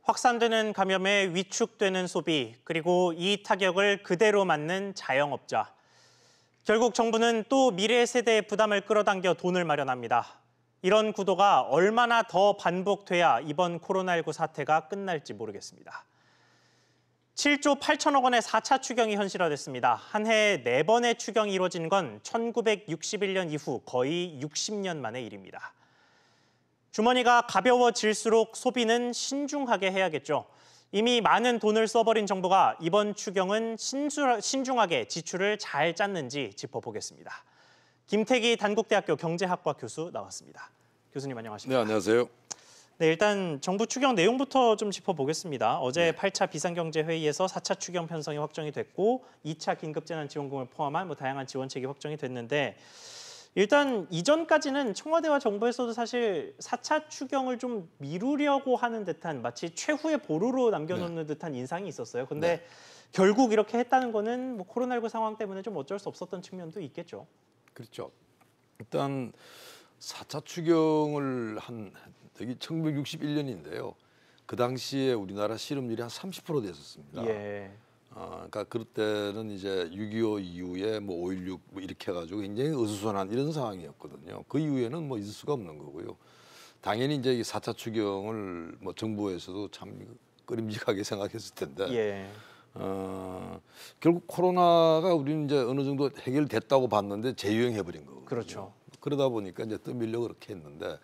확산되는 감염에 위축되는 소비, 그리고 이 타격을 그대로 맞는 자영업자. 결국 정부는 또 미래 세대의 부담을 끌어당겨 돈을 마련합니다. 이런 구도가 얼마나 더 반복돼야 이번 코로나19 사태가 끝날지 모르겠습니다. 7조 8천억 원의 4차 추경이 현실화됐습니다. 한 해에 4번의 추경이 이루어진 건 1961년 이후 거의 60년 만의 일입니다. 주머니가 가벼워질수록 소비는 신중하게 해야겠죠. 이미 많은 돈을 써버린 정부가 이번 추경은 신중하게 지출을 잘 짰는지 짚어보겠습니다. 김태기 단국대학교 경제학과 교수 나왔습니다. 교수님 안녕하십니까? 네, 안녕하세요. 네, 일단 정부 추경 내용부터 좀 짚어보겠습니다. 어제 8차 비상경제회의에서 4차 추경 편성이 확정이 됐고 2차 긴급재난지원금을 포함한 다양한 지원책이 확정이 됐는데 일단 이전까지는 청와대와 정부에서도 사실 4차 추경을 좀 미루려고 하는 듯한 마치 최후의 보루로 남겨놓는 듯한 인상이 있었어요. 근데 결국 이렇게 했다는 거는 코로나19 상황 때문에 좀 어쩔 수 없었던 측면도 있겠죠. 그렇죠. 일단 4차 추경을 한 여기 1961년인데요. 그 당시에 우리나라 실업률이 한 30% 됐었습니다. 예. 그러니까 그럴 때는 이제 6.25 이후에 5.16 이렇게 해가지고 굉장히 어수선한 이런 상황이었거든요. 그 이후에는 있을 수가 없는 거고요. 당연히 이제 이 4차 추경을 정부에서도 참 꺼림직하게 생각했을 텐데. 예. 결국 코로나가 우리는 이제 어느 정도 해결됐다고 봤는데 재유행해버린 거거든요. 그렇죠. 그러다 보니까 이제 떠밀려고 그렇게 했는데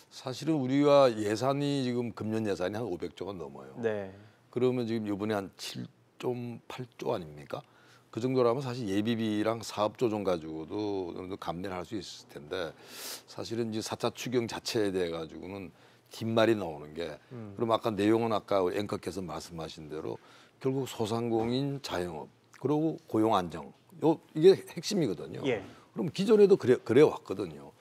사실은 우리가 예산이 지금 금년 예산이 한 500조가 넘어요. 네. 그러면 지금 이번에 한 7.8조 아닙니까? 그 정도라면 사실 예비비랑 사업조정 가지고도 어느 정도 감내를 할 수 있을 텐데 사실은 이제 4차 추경 자체에 대해 가지고는 뒷말이 나오는 게 그럼 아까 내용은 아까 앵커께서 말씀하신 대로 결국 소상공인 자영업 그리고 고용 안정 이게 핵심이거든요. 예. 그럼 기존에도 그래 왔거든요.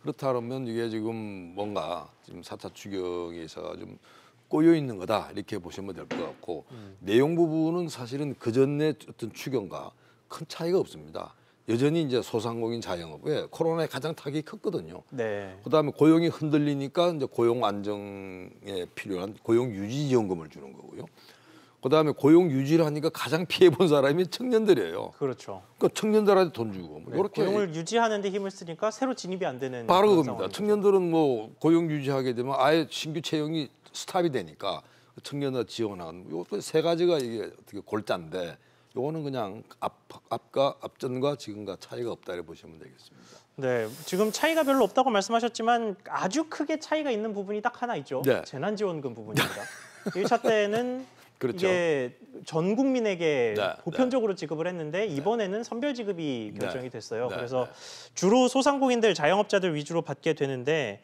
그렇다면 이게 지금 뭔가 지금 4차 추경에 있어서 좀 꼬여 있는 거다 이렇게 보시면 될 것 같고 내용 부분은 사실은 그 전에 어떤 추경과 큰 차이가 없습니다. 여전히 이제 소상공인 자영업에 코로나에 가장 타격이 컸거든요. 네. 그다음에 고용이 흔들리니까 이제 고용 안정에 필요한 고용 유지 지원금을 주는 거고요. 그다음에 고용 유지를 하니까 가장 피해 본 사람이 청년들이에요. 그렇죠. 그러니까 청년들한테 돈 주고 이렇게 고용을 유지하는 데 힘을 쓰니까 새로 진입이 안 되는 바로 그겁니다. 상황이죠. 청년들은 고용 유지하게 되면 아예 신규 채용이 스탑이 되니까 청년을 지원하는 요거 세 가지가 이게 어떻게 골자인데 요거는 그냥 앞전과 지금과 차이가 없다 이렇게 보시면 되겠습니다. 네, 지금 차이가 별로 없다고 말씀하셨지만 아주 크게 차이가 있는 부분이 딱 하나 있죠. 네. 재난지원금 부분입니다. 1차 때는 그렇죠. 이게 전 국민에게 네, 보편적으로 지급을 했는데 이번에는 선별 지급이 결정이 됐어요. 네, 그래서 주로 소상공인들, 자영업자들 위주로 받게 되는데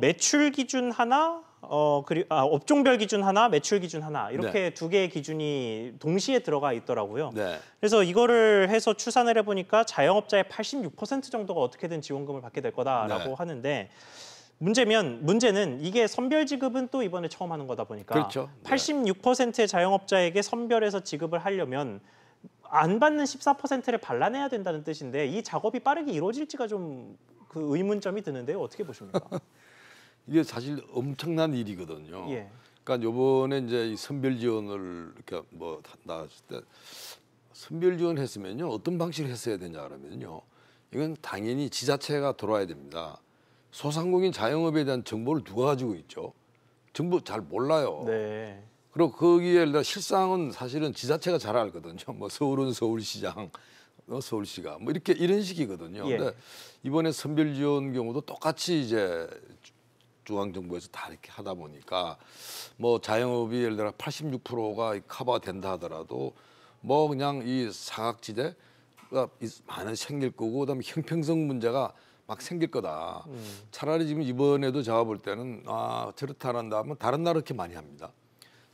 매출 기준 하나, 업종별 기준 하나, 매출 기준 하나 이렇게 두 개의 기준이 동시에 들어가 있더라고요. 네. 그래서 이거를 해서 추산을 해보니까 자영업자의 86% 정도가 어떻게든 지원금을 받게 될 거다라고 하는데 문제는 이게 선별 지급은 또 이번에 처음 하는 거다 보니까 그렇죠. 86%의 자영업자에게 선별해서 지급을 하려면 안 받는 14%를 발라내야 된다는 뜻인데 이 작업이 빠르게 이루어질지가 좀 그 의문점이 드는데요. 어떻게 보십니까? 이게 사실 엄청난 일이거든요. 예. 그러니까 요번에 이제 이 선별 지원을 이렇게 나왔을 때 선별 지원했으면요 어떤 방식으로 했어야 되냐 그러면요 이건 당연히 지자체가 돌아야 됩니다. 소상공인 자영업에 대한 정보를 누가 가지고 있죠? 정보 잘 몰라요. 네. 그리고 거기에 실상은 사실은 지자체가 잘 알거든요. 서울은 서울시장, 서울시가 이렇게 이런 식이거든요. 예. 근데 이번에 선별 지원 경우도 똑같이 이제 중앙정부에서 다 이렇게 하다 보니까 자영업이 예를 들어 86%가 커버가 된다 하더라도 그냥 이 사각지대가 많이 생길 거고 그다음에 형평성 문제가 막 생길 거다. 차라리 지금 이번에도 제가 볼 때는 저렇다 한다면 다른 나라 이렇게 많이 합니다.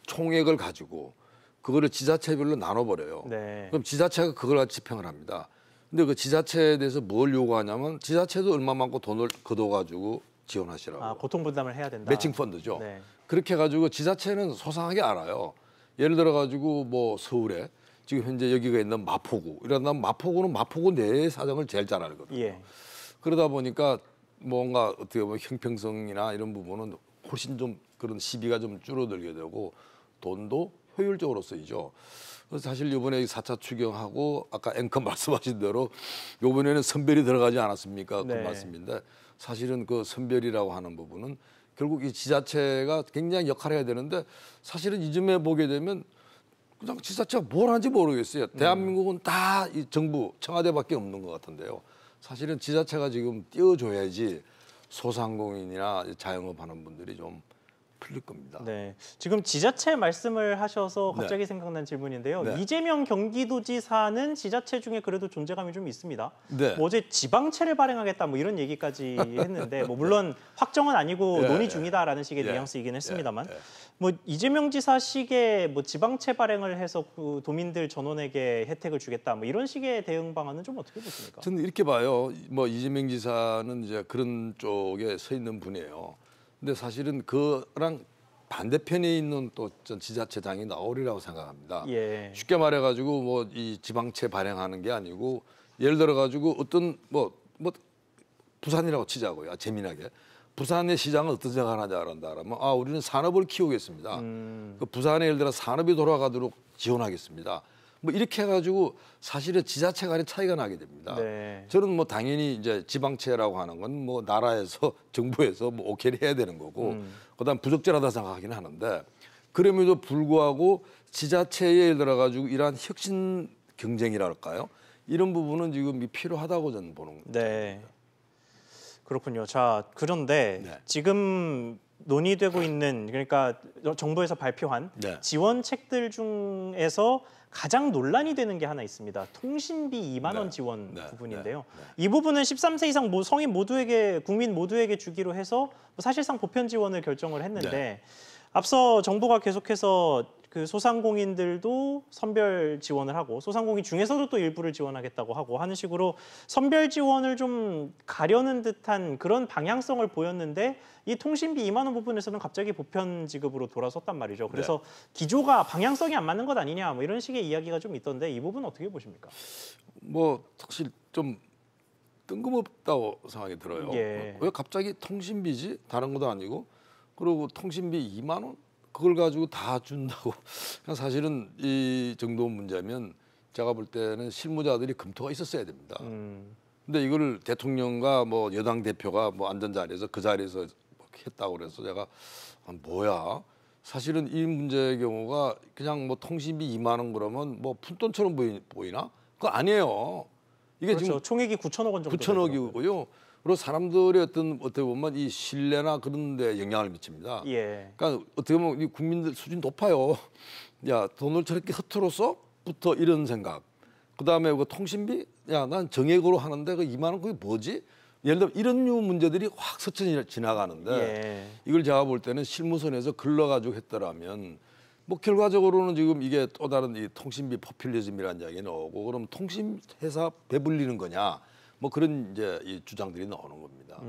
총액을 가지고 그거를 지자체별로 나눠버려요. 네. 그럼 지자체가 그걸 가지고 집행을 합니다. 근데 그 지자체에 대해서 뭘 요구하냐면 지자체도 얼마만큼 돈을 걷어가지고 지원하시라고. 고통 분담을 해야 된다. 매칭 펀드죠. 네. 그렇게 해가지고 지자체는 소상하게 알아요. 예를 들어가지고 서울에 지금 현재 여기가 있는 마포구 이런다면 마포구는 마포구 내 사정을 제일 잘 알거든요. 예. 그러다 보니까 뭔가 어떻게 보면 형평성이나 이런 부분은 훨씬 좀 그런 시비가 좀 줄어들게 되고 돈도 효율적으로 쓰이죠. 그래서 사실 이번에 4차 추경하고 아까 앵커 말씀하신 대로 이번에는 선별이 들어가지 않았습니까? 그 네. 말씀인데 사실은 그 선별이라고 하는 부분은 결국 이 지자체가 굉장히 역할을 해야 되는데 사실은 이쯤에 보게 되면 그냥 지자체가 뭘 하는지 모르겠어요. 대한민국은 다 이 정부 청와대밖에 없는 것 같은데요. 사실은 지자체가 지금 띄워줘야지 소상공인이나 자영업하는 분들이 좀 풀릴 겁니다. 네, 지금 지자체 말씀을 하셔서 갑자기 생각난 질문인데요. 네. 이재명 경기도지사는 지자체 중에 그래도 존재감이 좀 있습니다. 네. 뭐 어제 지방채를 발행하겠다 뭐 이런 얘기까지 했는데 뭐 물론 확정은 아니고 예, 논의 중이다라는 식의 예, 뉘앙스이긴 했습니다만 예. 뭐 이재명 지사 식의 뭐 지방채 발행을 해서 그 도민들 전원에게 혜택을 주겠다 뭐 이런 식의 대응 방안은 좀 어떻게 보십니까? 저는 이렇게 봐요. 뭐 이재명 지사는 이제 그런 쪽에 서 있는 분이에요. 근데 사실은 그랑 반대편에 있는 또 전 지자체장이 나오리라고 생각합니다. 예. 쉽게 말해가지고 뭐 이 지방채 발행하는 게 아니고 예를 들어가지고 어떤 뭐 부산이라고 치자고요. 재미나게 부산의 시장은 어떤 생각을 하냐 그런다라면 우리는 산업을 키우겠습니다. 그 부산에 예를 들어 산업이 돌아가도록 지원하겠습니다. 뭐 이렇게 해가지고 사실은 지자체 간의 차이가 나게 됩니다. 네. 저는 뭐 당연히 이제 지방채라고 하는 건 뭐 나라에서 정부에서 뭐 오케이를 해야 되는 거고 그다음 부적절하다 생각하기는 하는데 그럼에도 불구하고 지자체에 예를 들어가지고 이러한 혁신 경쟁이랄까요? 이런 부분은 지금 필요하다고 저는 보는 겁니다. 네. 그렇군요. 자, 그런데 네. 지금 논의되고 있는 그러니까 정부에서 발표한 네. 지원책들 중에서 가장 논란이 되는 게 하나 있습니다. 통신비 2만 원 네. 지원 네. 부분인데요. 네. 이 부분은 13세 이상 성인 모두에게 국민 모두에게 주기로 해서 사실상 보편 지원을 결정을 했는데 네. 앞서 정부가 계속해서 그 소상공인들도 선별 지원을 하고 소상공인 중에서도 또 일부를 지원하겠다고 하고 하는 식으로 선별 지원을 좀 가려는 듯한 그런 방향성을 보였는데 이 통신비 2만 원 부분에서는 갑자기 보편 지급으로 돌아섰단 말이죠. 그래서 기조가 방향성이 안 맞는 것 아니냐 뭐 이런 식의 이야기가 좀 있던데 이 부분 어떻게 보십니까? 뭐 사실 좀 뜬금없다고 생각이 들어요. 예. 왜 갑자기 통신비지? 다른 것도 아니고 그리고 통신비 2만 원? 그걸 가지고 다 준다고. 사실은 이 정도 문제면 제가 볼 때는 실무자들이 검토가 있었어야 됩니다. 근데 이걸 대통령과 뭐 여당 대표가 뭐 앉은 자리에서 그 자리에서 했다고 그래서 제가 뭐야? 사실은 이 문제의 경우가 그냥 뭐 통신비 2만 원 그러면 뭐 푼돈처럼 보이나? 그거 아니에요. 이게 그렇죠. 지금 총액이 9천억 원 정도 9천억이고요. 그리고 사람들의 어떻게 보면 이 신뢰나 그런 데 영향을 미칩니다. 예. 그러니까 어떻게 보면 이 국민들 수준 높아요. 야, 돈을 저렇게 허투루 써?부터 이런 생각. 그다음에 그 통신비? 야, 난 정액으로 하는데 그 2만 원 그게 뭐지? 예를 들어 이런 류 문제들이 확 스쳐 지나가는데 예. 이걸 제가 볼 때는 실무선에서 걸러가지고 했더라면 뭐 결과적으로는 지금 이게 또 다른 이 통신비 포퓰리즘이라는 이야기가 나오고 그럼 통신회사 배불리는 거냐? 뭐 그런 이제 이 주장들이 나오는 겁니다.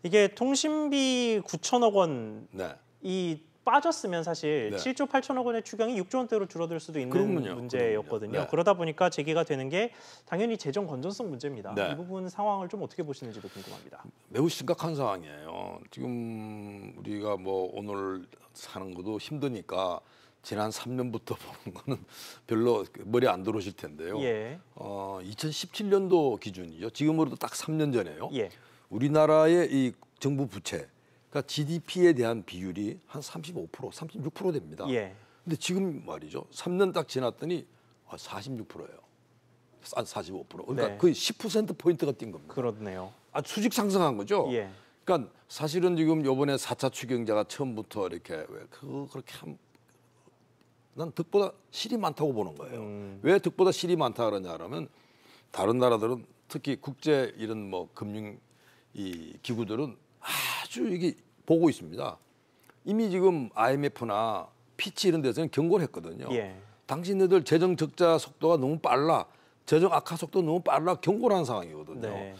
이게 통신비 9천억 원이 네. 빠졌으면 사실 네. 7조 8천억 원의 추경이 6조 원대로 줄어들 수도 있는 그럼요. 문제였거든요. 그럼요. 네. 그러다 보니까 제기가 되는 게 당연히 재정 건전성 문제입니다. 네. 이 부분 상황을 좀 어떻게 보시는지도 궁금합니다. 매우 심각한 상황이에요. 지금 우리가 뭐 오늘 사는 것도 힘드니까 지난 3년부터 보는 거는 별로 머리 안 들어오실 텐데요. 예. 2017년도 기준이죠. 지금으로도 딱 3년 전에요. 예. 우리나라의 이 정부 부채, 그러니까 GDP에 대한 비율이 한 35%, 36% 됩니다. 예. 근데 지금 말이죠. 3년 딱 지났더니 46%예요. 45%. 그러니까 네. 거의 10% 포인트가 뛴 겁니다. 그렇네요. 수직 상승한 거죠. 예. 그러니까 사실은 지금 이번에 4차 추경자가 처음부터 이렇게 왜 그렇게 난 득보다 실이 많다고 보는 거예요. 왜 득보다 실이 많다 그러냐면 다른 나라들은 특히 국제 이런 뭐 금융 이 기구들은 아주 이게 보고 있습니다. 이미 지금 IMF나 피치 이런 데서는 경고를 했거든요. 예. 당신네들 재정 적자 속도가 너무 빨라, 재정 악화 속도 너무 빨라 경고를 한 상황이거든요. 네.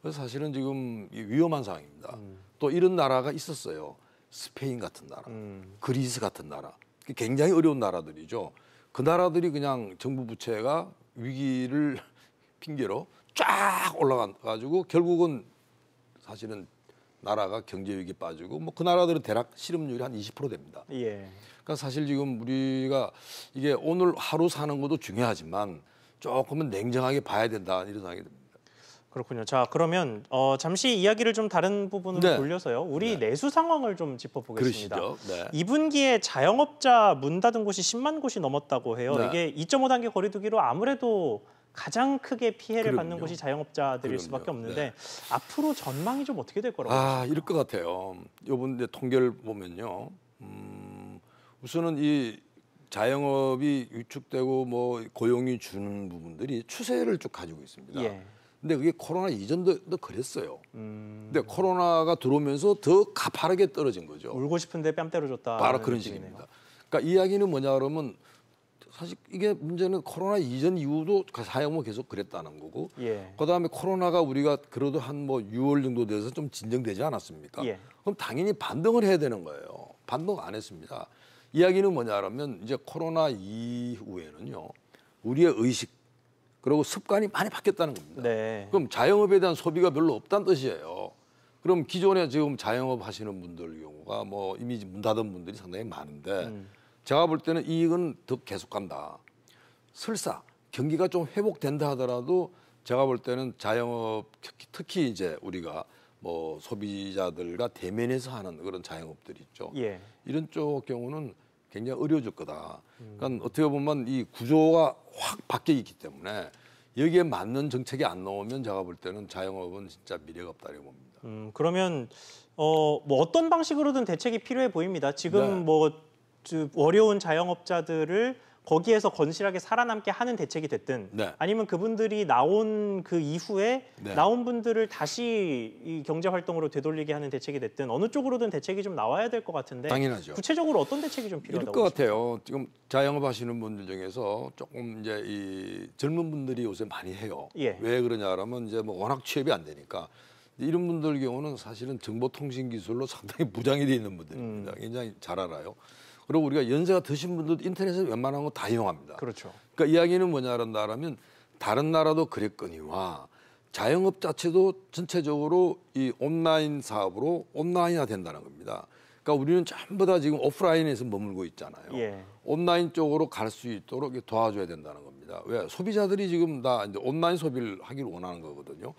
그래서 사실은 지금 위험한 상황입니다. 또 이런 나라가 있었어요. 스페인 같은 나라, 그리스 같은 나라. 굉장히 어려운 나라들이죠. 그 나라들이 그냥 정부 부채가 위기를 핑계로 쫙 올라가지고 결국은 사실은 나라가 경제 위기 빠지고 뭐 그 나라들은 대략 실업률이 한 20% 됩니다. 예. 그러니까 사실 지금 우리가 이게 오늘 하루 사는 것도 중요하지만 조금은 냉정하게 봐야 된다 이런 생각이 듭니다. 그렇군요. 자, 그러면 잠시 이야기를 좀 다른 부분으로 네. 돌려서요. 우리 내수 상황을 좀 짚어보겠습니다. 그러시죠. 네. 2분기에 자영업자 문 닫은 곳이 10만 곳이 넘었다고 해요. 네. 이게 2.5단계 거리두기로 아무래도 가장 크게 피해를 그럼요. 받는 곳이 자영업자들일 그럼요. 수밖에 없는데 네. 앞으로 전망이 좀 어떻게 될 거라고 이럴 것 같아요. 이번 통계를 보면요. 우선은 이 자영업이 위축되고 뭐 고용이 주는 부분들이 추세를 쭉 가지고 있습니다. 예. 근데 그게 코로나 이전도 그랬어요. 근데 코로나가 들어오면서 더 가파르게 떨어진 거죠. 울고 싶은데 뺨 때려줬다. 바로 그런 식입니다. 그러니까 이야기는 뭐냐 그러면 사실 이게 문제는 코로나 이전 이후도 사용은 계속 그랬다는 거고 예. 그다음에 코로나가 우리가 그래도 한 뭐 6월 정도 돼서 좀 진정되지 않았습니까? 예. 그럼 당연히 반등을 해야 되는 거예요. 반등 안 했습니다. 이야기는 뭐냐 그러면 이제 코로나 이후에는요. 우리의 의식 그리고 습관이 많이 바뀌었다는 겁니다. 네. 그럼 자영업에 대한 소비가 별로 없다는 뜻이에요. 그럼 기존에 지금 자영업 하시는 분들 경우가 뭐 이미 문 닫은 분들이 상당히 많은데 제가 볼 때는 이익은 더 계속 간다. 설사 경기가 좀 회복된다 하더라도 제가 볼 때는 자영업 특히 이제 우리가 뭐 소비자들과 대면해서 하는 그런 자영업들이 있죠. 예. 이런 쪽 경우는 굉장히 어려워질 거다. 그러니까 어떻게 보면 이 구조가 확 바뀌어 있기 때문에 여기에 맞는 정책이 안 나오면 제가 볼 때는 자영업은 진짜 미래가 없다고 봅니다. 그러면 뭐 어떤 방식으로든 대책이 필요해 보입니다. 지금 네. 뭐 어려운 자영업자들을 거기에서 건실하게 살아남게 하는 대책이 됐든 네. 아니면 그분들이 나온 그 이후에 네. 나온 분들을 다시 이 경제 활동으로 되돌리게 하는 대책이 됐든 어느 쪽으로든 대책이 좀 나와야 될 것 같은데 당연하죠. 구체적으로 어떤 대책이 좀 이럴 필요하다고 것 같아요. 지금 자영업 하시는 분들 중에서 조금 이제 이 젊은 분들이 요새 많이 해요. 예. 왜 그러냐 하면 이제 뭐 워낙 취업이 안 되니까 이런 분들 경우는 사실은 정보통신 기술로 상당히 무장이 돼 있는 분들입니다. 굉장히 잘 알아요. 그리고 우리가 연세가 드신 분들도 인터넷에 웬만한 거 다 이용합니다. 그렇죠. 그러니까 이야기는 뭐냐라면 다른 나라도 그랬거니와 자영업 자체도 전체적으로 이 온라인 사업으로 온라인화 된다는 겁니다. 그러니까 우리는 전부 다 지금 오프라인에서 머물고 있잖아요. 예. 온라인 쪽으로 갈 수 있도록 도와줘야 된다는 겁니다. 왜? 소비자들이 지금 다 이제 온라인 소비를 하기를 원하는 거거든요.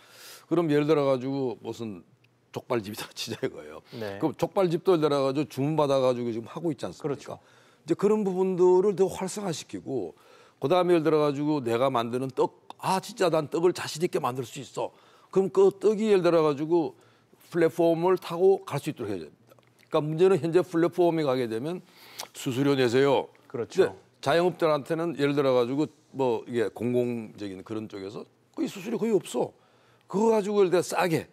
그럼 예를 들어 가지고 무슨 족발집이다 치자 이거예요. 네. 그럼 족발집도 예를 들어 가지고 주문 받아 가지고 지금 하고 있지 않습니까? 그렇죠. 이제 그런 부분들을 더 활성화시키고 그다음에 예를 들어 가지고 내가 만드는 떡, 진짜 난 떡을 자신 있게 만들 수 있어. 그럼 그 떡이 예를 들어 가지고 플랫폼을 타고 갈 수 있도록 해야 됩니다. 그러니까 문제는 현재 플랫폼에 가게 되면 수수료 내세요. 그렇죠. 근데 자영업자한테는 예를 들어 가지고 뭐 이게 공공적인 그런 쪽에서 거의 수수료 거의 없어. 그거 가지고 예를 들어 싸게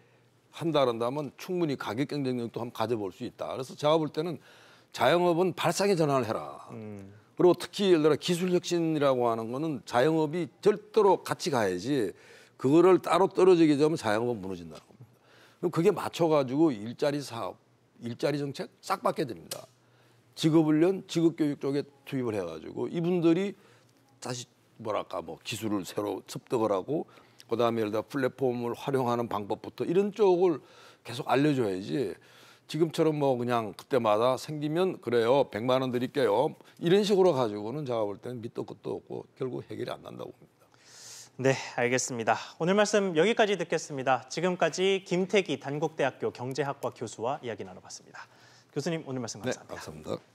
한다면 충분히 가격 경쟁력도 한번 가져볼 수 있다. 그래서 제가 볼 때는 자영업은 발상의 전환을 해라. 그리고 특히 예를 들어 기술 혁신이라고 하는 거는 자영업이 절대로 같이 가야지 그거를 따로 떨어지게 되면 자영업은 무너진다는 겁니다. 그럼 그게 맞춰가지고 일자리 사업, 일자리 정책 싹 바뀌어야 됩니다. 직업훈련, 직업교육 쪽에 투입을 해가지고 이분들이 다시 뭐랄까 뭐 기술을 새로 습득을 하고 그다음에 예를 들어 플랫폼을 활용하는 방법부터 이런 쪽을 계속 알려줘야지 지금처럼 뭐 그냥 그때마다 생기면 그래요 100만 원 드릴게요 이런 식으로 가지고는 제가 볼 때는 밑도 끝도 없고 결국 해결이 안 난다고 봅니다. 네, 알겠습니다. 오늘 말씀 여기까지 듣겠습니다. 지금까지 김태기 단국대학교 경제학과 교수와 이야기 나눠봤습니다. 교수님 오늘 말씀 감사합니다. 네, 감사합니다.